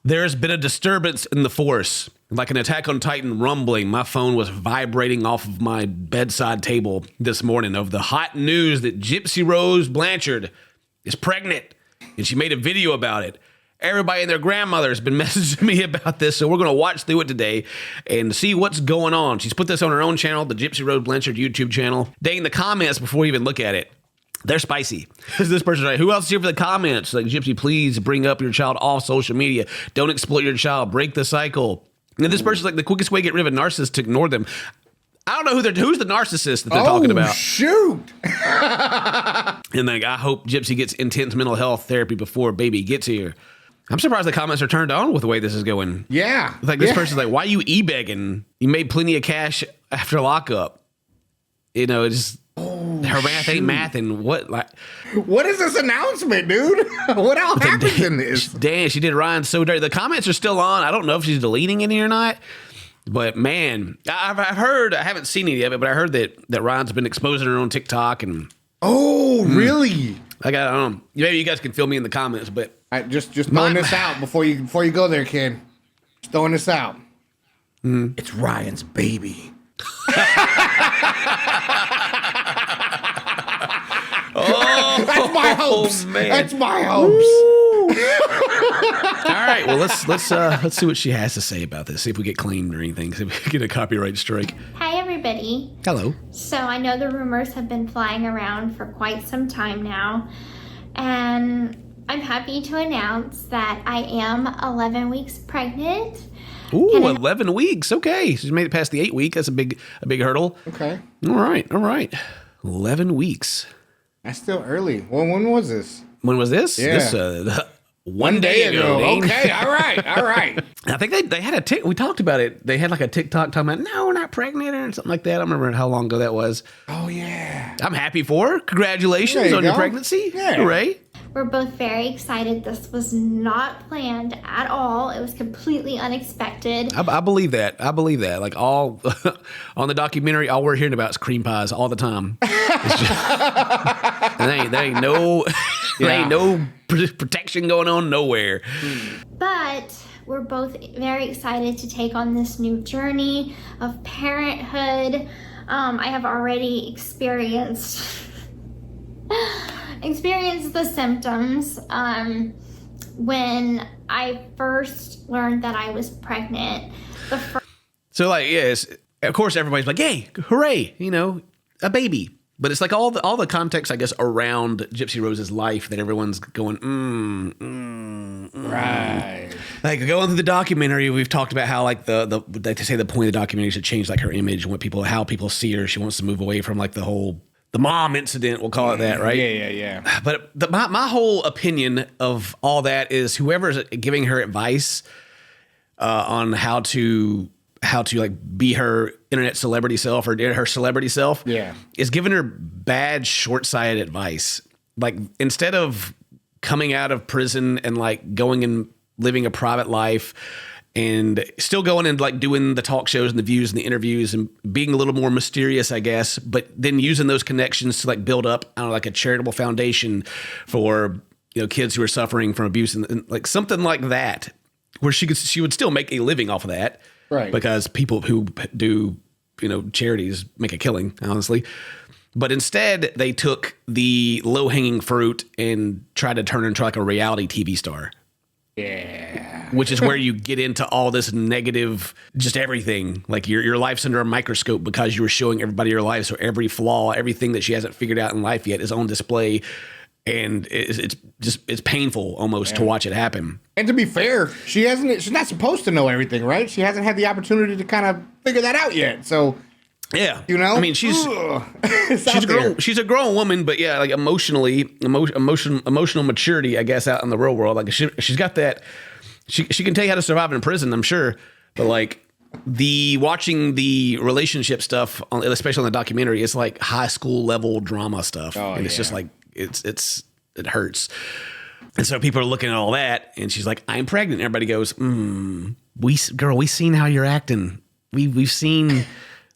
There's been a disturbance in the force, like an Attack on Titan rumbling. My phone was vibrating off of my bedside table this morning of the hot news that Gypsy Rose Blanchard is pregnant, and she made a video about it. Everybody and their grandmother has been messaging me about this, so we're going to watch through it today and see what's going on. She's put this on her own channel, the Gypsy Rose Blanchard YouTube channel. Dang, the comments before you even look at it, they're spicy. This person's like, who else is here for the comments? Like, Gypsy, please bring up your child off social media. Don't exploit your child. Break the cycle. And this person's like, the quickest way to get rid of a narcissist to ignore them. I don't know who's the narcissist that they're talking about. Shoot. And like, I hope Gypsy gets intense mental health therapy before baby gets here. I'm surprised the comments are turned on with the way this is going. Yeah. Like, this person's like, why you e-begging? You made plenty of cash after lockup. You know, it's her math ain't math, and what is this announcement, dude? What else happens in this? Damn, she did Ryan so dirty. The comments are still on. I don't know if she's deleting any or not, but man, I've heard, I haven't seen any of it, but I heard that Ryan's been exposing her on TikTok and. Oh, really? Like, I don't know. Maybe you guys can fill me in the comments, but just throwing this out before you go there, Ken. Just throwing this out. It's Ryan's baby. Oh, that's my hopes. Man. That's my hopes. All right, well let's see what she has to say about this. See if we get claimed or anything. See if we get a copyright strike. Hi everybody. Hello. So I know the rumors have been flying around for quite some time now, and I'm happy to announce that I am 11 weeks pregnant. Ooh, 11 weeks. Okay, she's made it past the 8 week. That's a big hurdle. Okay. All right. 11 weeks. That's still early. Well, when was this? When was this? Yeah. This one day ago. Okay, all right. I think they had we talked about it. They had like a TikTok talking about, no, we're not pregnant or something like that. I don't remember how long ago that was. Oh, yeah. I'm happy for her. Congratulations on your pregnancy. Yeah. Hooray. We're both very excited. This was not planned at all. It was completely unexpected. I believe that. Like, all on the documentary, all we're hearing about is cream pies all the time. There ain't no protection going on nowhere. But we're both very excited to take on this new journey of parenthood. I have already experienced the symptoms when I first learned that I was pregnant. So, like, yes, of course, everybody's like, "Yay, hooray!" You know, a baby. But it's like all the context, I guess, around Gypsy Rose's life that everyone's going, Right. Like, going through the documentary, we've talked about how, like, they say the point of the documentary is to change, like, her image and how people see her. She wants to move away from, like, the mom incident, we'll call it that, right? Yeah. But my whole opinion of all that is whoever's giving her advice on how to like be her internet celebrity self or her celebrity self, is giving her bad, short-sighted advice. Like, instead of coming out of prison and like going and living a private life and still going and like doing the talk shows and the views and the interviews and being a little more mysterious, I guess, but then using those connections to like build up, I don't know, like a charitable foundation for, you know, kids who are suffering from abuse and like something like that, where she would still make a living off of that. Right. Because people who do, you know, charities make a killing, honestly. But instead, they took the low-hanging fruit and tried to turn her into like a reality TV star. Yeah. Which is where you get into all this negative, just everything. Like your life's under a microscope because you were showing everybody your life. So every flaw, everything that she hasn't figured out in life yet is on display. And it's painful almost to watch it happen. And to be fair, she's not supposed to know everything, right? She hasn't had the opportunity to kind of figure that out yet. So yeah, you know, I mean, she's a grown woman, but yeah, like emotional maturity, I guess, out in the real world. Like she's got that. She can tell you how to survive in prison, I'm sure, but like watching the relationship stuff, especially on the documentary, it's like high school level drama stuff, and it's just like. It hurts. And so people are looking at all that and she's like, I'm pregnant. Everybody goes, we've seen how you're acting. We've seen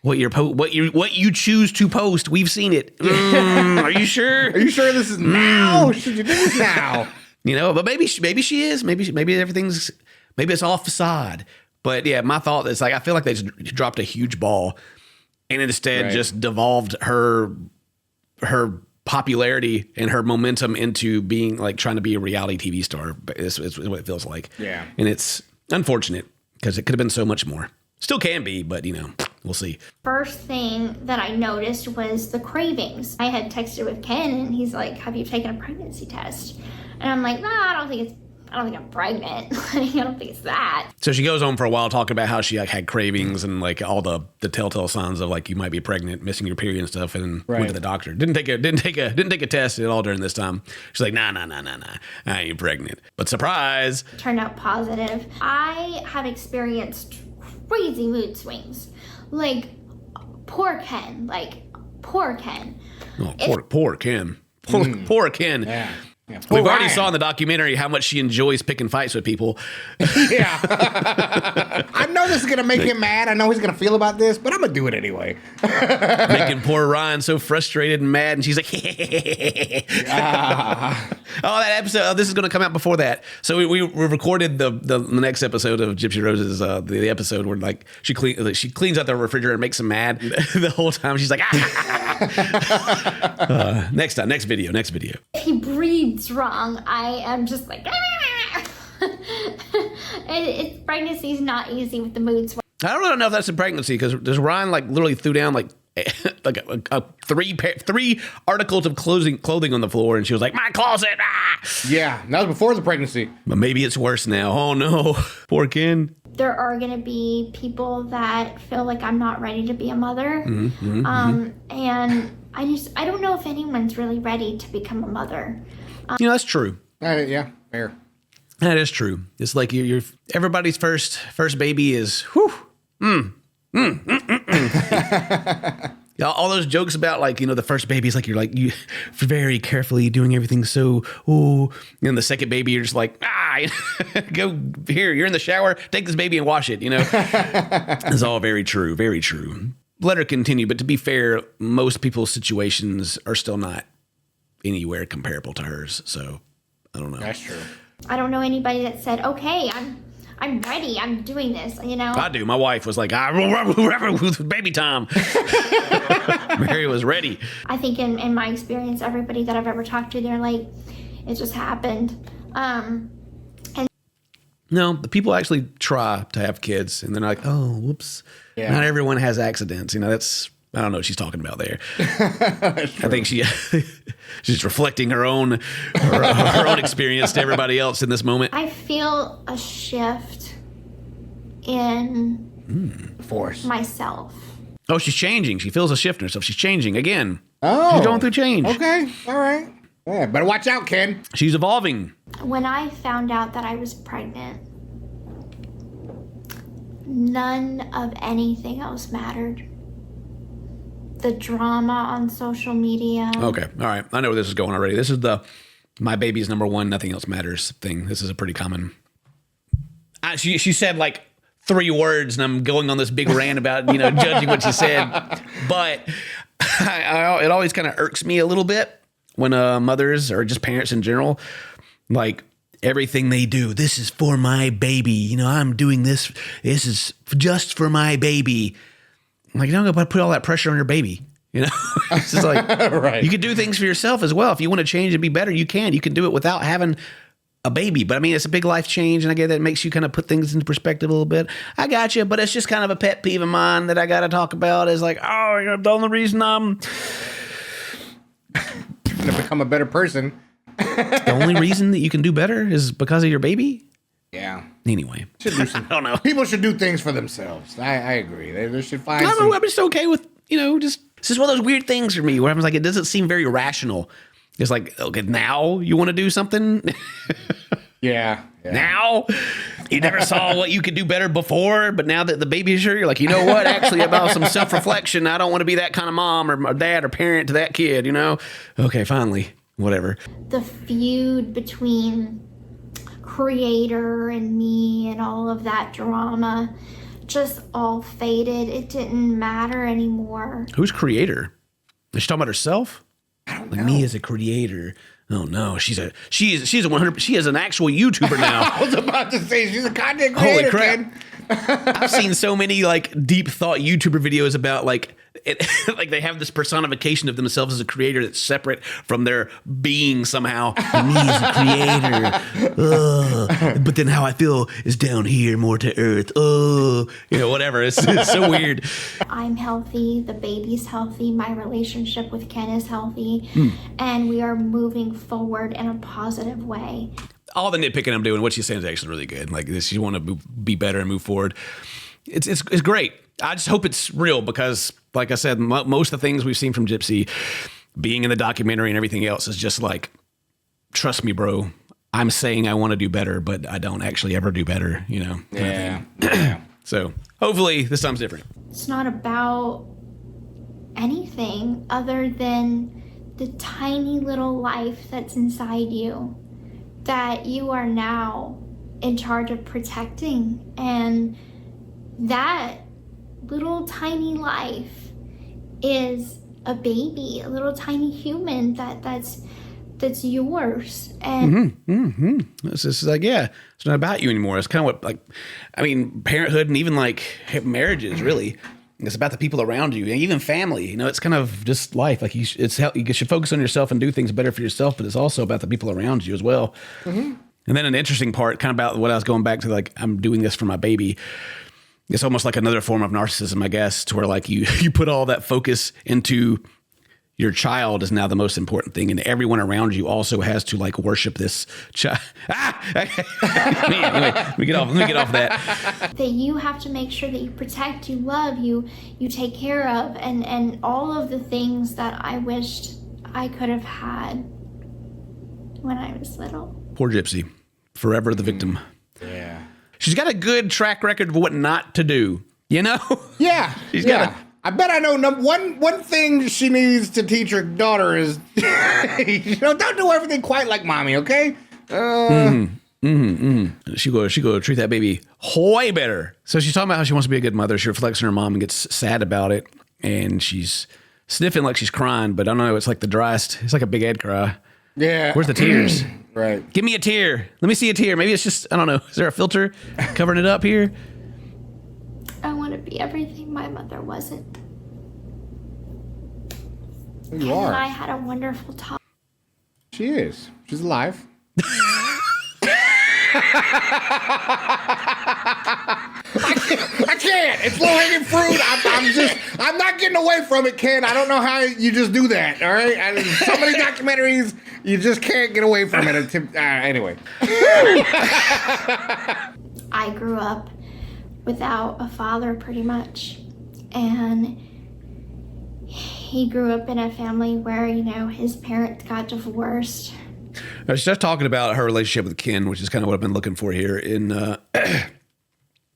what you choose to post. We've seen it. Are you sure? Are you sure this is now? Should you do this now? You know, but maybe she is. Maybe everything's maybe it's all facade. But yeah, my thought is like, I feel like they just dropped a huge ball and instead just devolved her popularity and her momentum into being like trying to be a reality TV star. Is what it feels like. Yeah. And it's unfortunate because it could have been so much more. Still can be, but we'll see. First thing that I noticed was the cravings. I had texted with Ken and he's like, have you taken a pregnancy test? And I'm like, nah, I don't think I'm pregnant. I don't think it's that. So she goes on for a while talking about how she like had cravings and like all the telltale signs of like you might be pregnant, missing your period and stuff, and went to the doctor. Didn't take a test at all during this time. She's like, nah, I ain't pregnant. But surprise, turned out positive. I have experienced crazy mood swings, like poor Ken. Oh, poor Ken. Poor Ken. Yeah. We've already saw in the documentary how much she enjoys picking fights with people. Yeah. I know this is going to make him mad. I know he's going to feel about this, but I'm going to do it anyway. Making poor Ryan so frustrated and mad. And she's like, Oh, that episode. This is going to come out before that. So we recorded the next episode of Gypsy Rose's, the episode where like she cleans out the refrigerator and makes him mad. The whole time she's like, next video. He breathes wrong. I am just like, pregnancy is not easy with the mood swings. I don't really know if that's a pregnancy because Ryan like literally threw down like three articles of clothing on the floor, and she was like, my closet. Yeah, that was before the pregnancy. But maybe it's worse now. Oh no, poor Ken. There are going to be people that feel like I'm not ready to be a mother. And I don't know if anyone's really ready to become a mother. That's true. Yeah, fair. That is true. It's like you're everybody's first baby is all those jokes about like, the first baby is like, you're like, you very carefully doing everything. So, and the second baby, you're just like, go here. You're in the shower, take this baby and wash it. It's all very true. Very true. Let her continue. But to be fair, most people's situations are still not anywhere comparable to hers. So I don't know. That's true. I don't know anybody that said, okay, I'm ready. I'm doing this, I do. My wife was like, baby time. Mary was ready. I think in my experience, everybody that I've ever talked to, they're like, it just happened. No, the people actually try to have kids and they're like, oh, whoops. Yeah. Not everyone has accidents. That's, I don't know what she's talking about there. I think she's reflecting her own experience to everybody else in this moment. I feel a shift in force myself. Oh, she's changing. She feels a shift in herself. She's changing again. Oh, she's going through change. Okay, all right. Yeah, better watch out, Ken. She's evolving. When I found out that I was pregnant, none of anything else mattered. The drama on social media. Okay, all right. I know where this is going already. This is the my baby's number one, nothing else matters thing. This is a pretty common. She said like 3 words, and I'm going on this big rant about judging what she said. But it always kind of irks me a little bit when mothers or just parents in general, like everything they do, this is for my baby. I'm doing this. This is just for my baby. I'm like, you don't gotta put all that pressure on your baby. It's just like, right. You can do things for yourself as well. If you want to change and be better, you can. You can do it without having a baby. But I mean, it's a big life change, and I get that it makes you kind of put things into perspective a little bit. I got you, but it's just kind of a pet peeve of mine that I got to talk about is like, the only reason I'm to become a better person. The only reason that you can do better is because of your baby? Yeah. Anyway. I don't know. People should do things for themselves. I agree. They should find I'm just okay with, just, this is one of those weird things for me where I'm like, it doesn't seem very rational. It's like, okay, now you want to do something? Yeah. Now? You never saw what you could do better before, but now that the baby's here, you're like, you know what? Actually, about some self-reflection, I don't want to be that kind of mom or dad or parent to that kid, Okay, finally. Whatever. The feud between creator and me and all of that drama just all faded. It didn't matter anymore. Who's creator? Is she talking about herself? I don't like know. Me as a creator. Oh no, she is a 100. She is an actual YouTuber now. I was about to say she's a content Holy creator. crap! Ken. I've seen so many like deep thought YouTuber videos about like it, like they have this personification of themselves as a creator that's separate from their being somehow. Me as a creator, but then how I feel is down here, more to earth. Whatever. It's so weird. I'm healthy, the baby's healthy, my relationship with Ken is healthy, and we are moving forward in a positive way. All the nitpicking I'm doing, what she's saying is actually really good. Like this, you want to be better and move forward. It's great. I just hope it's real because, like I said, most of the things we've seen from Gypsy, being in the documentary and everything else, is just like, trust me, bro. I'm saying I want to do better, but I don't actually ever do better. Yeah. So hopefully this time's different. It's not about anything other than the tiny little life that's inside you that you are now in charge of protecting. And that little tiny life is a baby, a little tiny human that's yours. And It's just like, it's not about you anymore. It's kind of what, parenthood and even like marriages, really. It's about the people around you, and even family. It's kind of just life. Like you should focus on yourself and do things better for yourself, but it's also about the people around you as well. Mm-hmm. And then an interesting part, kind of about what I was going back to, like I'm doing this for my baby. It's almost like another form of narcissism, I guess, to where like you put all that focus into your child is now the most important thing, and everyone around you also has to like worship this child. Anyway, let me get off that. that you have to make sure that you protect, you love, you take care of, and all of the things that I wished I could have had when I was little. Poor Gypsy, forever the victim. Yeah. She's got a good track record of what not to do. Yeah. She's got I bet I know one thing she needs to teach her daughter is, don't do everything quite like mommy, okay? She go treat that baby way better. So she's talking about how she wants to be a good mother. She reflects on her mom and gets sad about it. And she's sniffing like she's crying, but I don't know. It's like the driest. It's like a big Ed cry. Yeah. Where's the tears? Right. Give me a tear. Let me see a tear. Maybe it's just, I don't know. Is there a filter covering it up here? I want to be everything my mother wasn't. You Ken are. and I had a wonderful talk. She is. She's alive. I can't. It's low-hanging fruit. I'm not getting away from it, Ken. I don't know how you just do that, all right? So many documentaries, you just can't get away from it. Anyway. I grew up without a father pretty much. And he grew up in a family where, his parents got divorced. She's just talking about her relationship with Ken, which is kind of what I've been looking for here.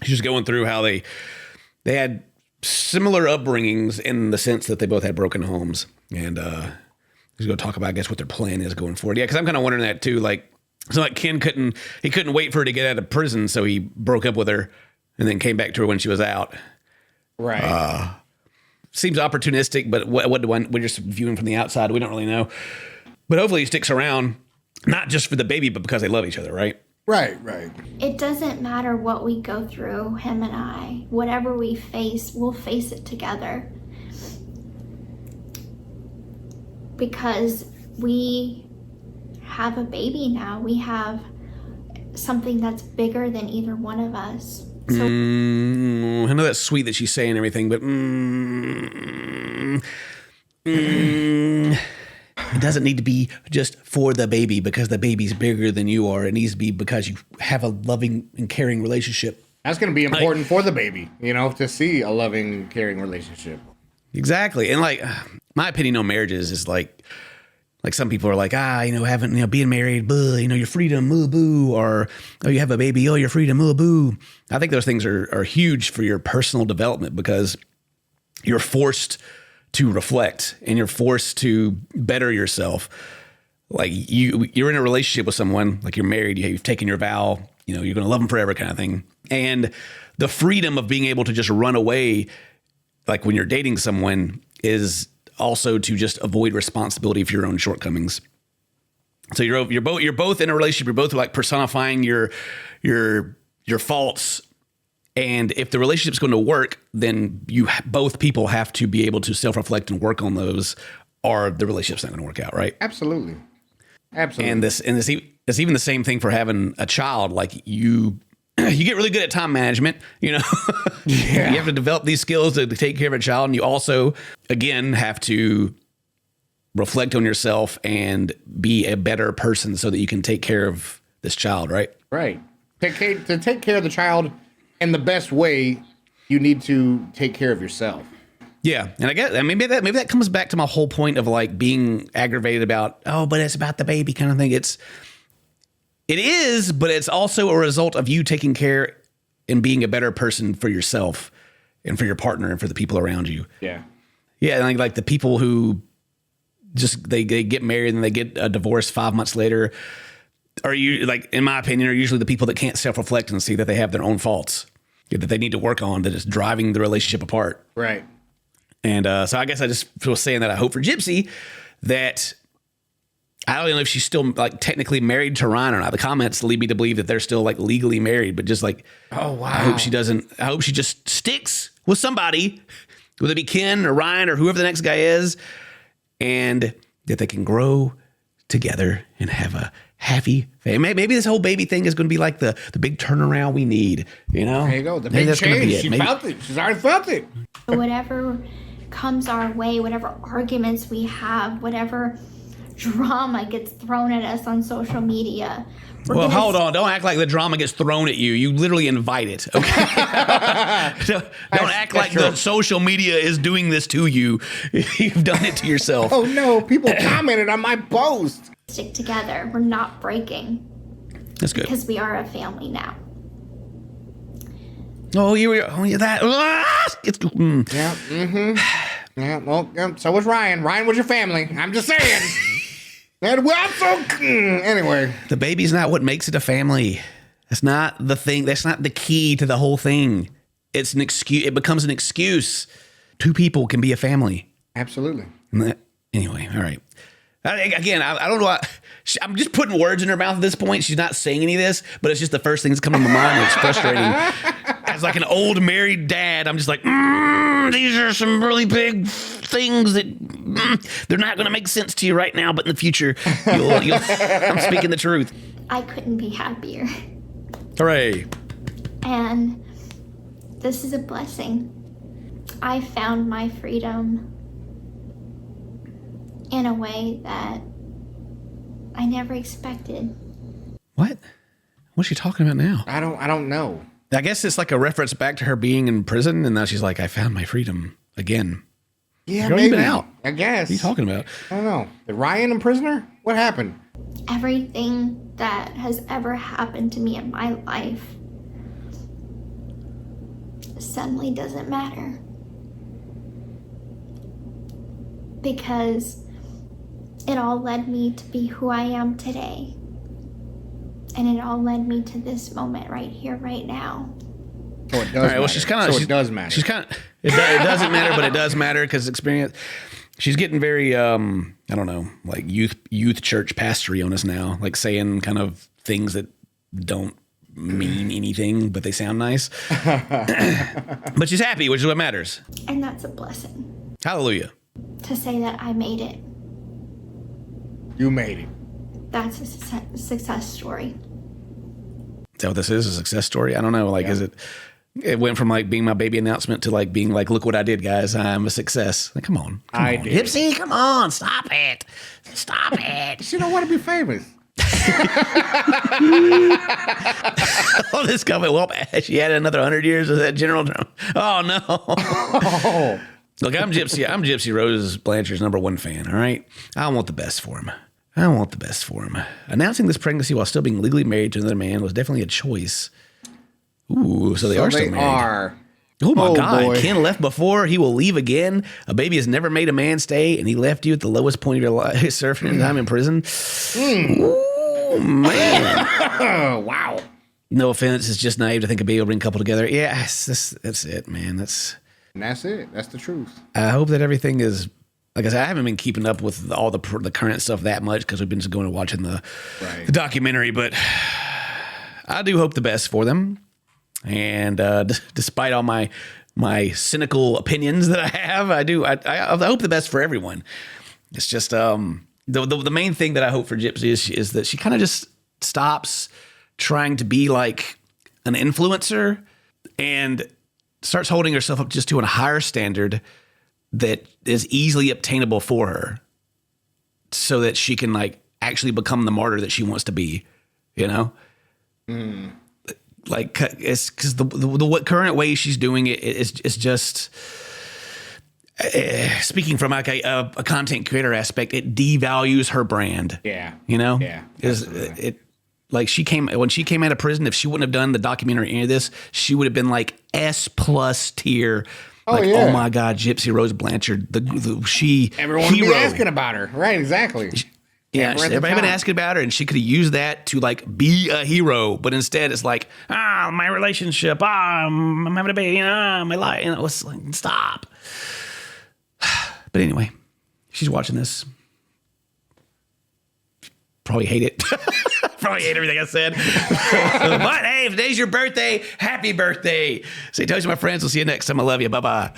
She's just going through how they had similar upbringings in the sense that they both had broken homes. And she's going to talk about, I guess, what their plan is going forward. Yeah, because I'm kind of wondering that too. Like Ken couldn't wait for her to get out of prison, so he broke up with her and then came back to her when she was out. Right. Seems opportunistic, but we're just viewing from the outside. We don't really know. But hopefully he sticks around, not just for the baby, but because they love each other, right? Right. It doesn't matter what we go through, him and I. Whatever we face, we'll face it together. Because we have a baby now. We have something that's bigger than either one of us. So I know that's sweet that she's saying everything, but it doesn't need to be just for the baby because the baby's bigger than you are. It needs to be because you have a loving and caring relationship. That's going to be important for the baby, to see a loving, caring relationship. Exactly. And my opinion on marriages is like some people are like, having, being married, your freedom, boo, or, oh, you have a baby, oh, your freedom, boo. I think those things are huge for your personal development because you're forced to reflect and you're forced to better yourself. Like you're in a relationship with someone, like you're married, you've taken your vow, you're going to love them forever kind of thing. And the freedom of being able to just run away, like when you're dating someone, is also to just avoid responsibility for your own shortcomings. So you're both in a relationship. You're both like personifying your faults. And if the relationship's going to work, then both people have to be able to self-reflect and work on those, or the relationship's not going to work out, right? Absolutely. And it's even the same thing for having a child. Like you get really good at time management, Yeah. You have to develop these skills to take care of a child, and you also, again, have to reflect on yourself and be a better person so that you can take care of this child, right? Right. To take care of the child in the best way, you need to take care of yourself. Yeah, and I guess maybe that comes back to my whole point of like being aggravated about, but it's about the baby kind of thing. It is, but it's also a result of you taking care and being a better person for yourself and for your partner and for the people around you. Yeah. Yeah, and like the people who just they get married and they get a divorce 5 months later, in my opinion, are usually the people that can't self-reflect and see that they have their own faults that they need to work on, that is driving the relationship apart. Right. And so I guess I just was saying that I hope for Gypsy that I don't know if she's still like technically married to Ryan or not. The comments lead me to believe that they're still like legally married, but just like, oh wow, I hope she just sticks with somebody, whether it be Ken or Ryan or whoever the next guy is, and that they can grow together and have a happy family. Maybe this whole baby thing is going to be like the big turnaround we need, There you go. The big change. She felt it. She's already felt it. Whatever comes our way, whatever arguments we have, whatever drama gets thrown at us on social media. Well, hold on. Don't act like the drama gets thrown at you. You literally invite it, okay? Don't act like the social media is doing this to you. You've done it to yourself. Oh, no. People commented on my post. Stick together. We're not breaking. That's good. Because we are a family now. You're that. It's Yeah. Mm-hmm. Yeah. Well, so was Ryan. Ryan was your family. I'm just saying. And we're also anyway. The baby's not what makes it a family. That's not the thing. That's not the key to the whole thing. It's an excuse. It becomes an excuse. Two people can be a family. Absolutely. Anyway, all right. Again, I don't know. I'm just putting words in her mouth at this point. She's not saying any of this, but it's just the first thing that's coming to my mind. It's frustrating. As like an old married dad, I'm just like, these are some really big things that they're not going to make sense to you right now, but in the future, I'm speaking the truth. I couldn't be happier. Hooray. And this is a blessing. I found my freedom in a way that I never expected. What? What's she talking about now? I don't know. I guess it's like a reference back to her being in prison, and now she's like, I found my freedom again. Yeah, Girl, maybe. Been out. I guess. What are you talking about? I don't know. Did Ryan a prisoner? What happened? Everything that has ever happened to me in my life suddenly doesn't matter. Because it all led me to be who I am today. And it all led me to this moment right here, right now. So it does All right, matter. well, she's kind of. It does matter. She's kind of. It doesn't matter, but it does matter because experience. She's getting very, I don't know, like youth church pastory on us now, like saying kind of things that don't mean anything, but they sound nice. But she's happy, which is what matters. And that's a blessing. Hallelujah. To say that I made it. You made it. That's a success story. Is that what this is? A success story? I don't know. Like, is it? It went from like being my baby announcement to like being like, look what I did, guys. I'm a success. Like, come on. I on. did. Gypsy, come on. Stop it. Stop it. She don't want to be famous. Oh, this comment. Well, she had another 100 years of that general drum. Oh, no. Oh. Look, I'm Gypsy Rose Blanchard's #1 fan, all right? I want the best for him. I want the best for him. Announcing this pregnancy while still being legally married to another man was definitely a choice. Ooh, so they are still married. Oh my God. Boy. Ken left before. He will leave again. A baby has never made a man stay, and he left you at the lowest point of your life, surfing time in prison. Ooh, man. Oh, wow. No offense. It's just naive to think a baby will bring a couple together. Yeah, that's it, man. And that's it. That's the truth. I hope that everything is like I said, I haven't been keeping up with all the current stuff that much because we've been just going and watching the documentary. But I do hope the best for them. And despite all my cynical opinions that I have, I hope the best for everyone. It's just the main thing that I hope for Gypsy is that she kind of just stops trying to be like an influencer and starts holding herself up just to a higher standard that is easily obtainable for her, so that she can like actually become the martyr that she wants to be, you know? Like, it's because the current way she's doing it is just, speaking from like a content creator aspect, it devalues her brand. Yeah. You know? Yeah. Like when she came out of prison, if she wouldn't have done the documentary or any of this, she would have been like S+ tier. Oh my God, Gypsy Rose Blanchard. Everyone would be asking about her. Right, exactly. Yeah, everybody been asking about her, and she could have used that to like be a hero, but instead it's like, my relationship, I'm having a baby, my life, it's like, stop. But anyway, she's watching this. Probably hate it. Probably hate everything I said. But hey, if today's your birthday, happy birthday. Say toast to my friends. We'll see you next time. I love you. Bye-bye.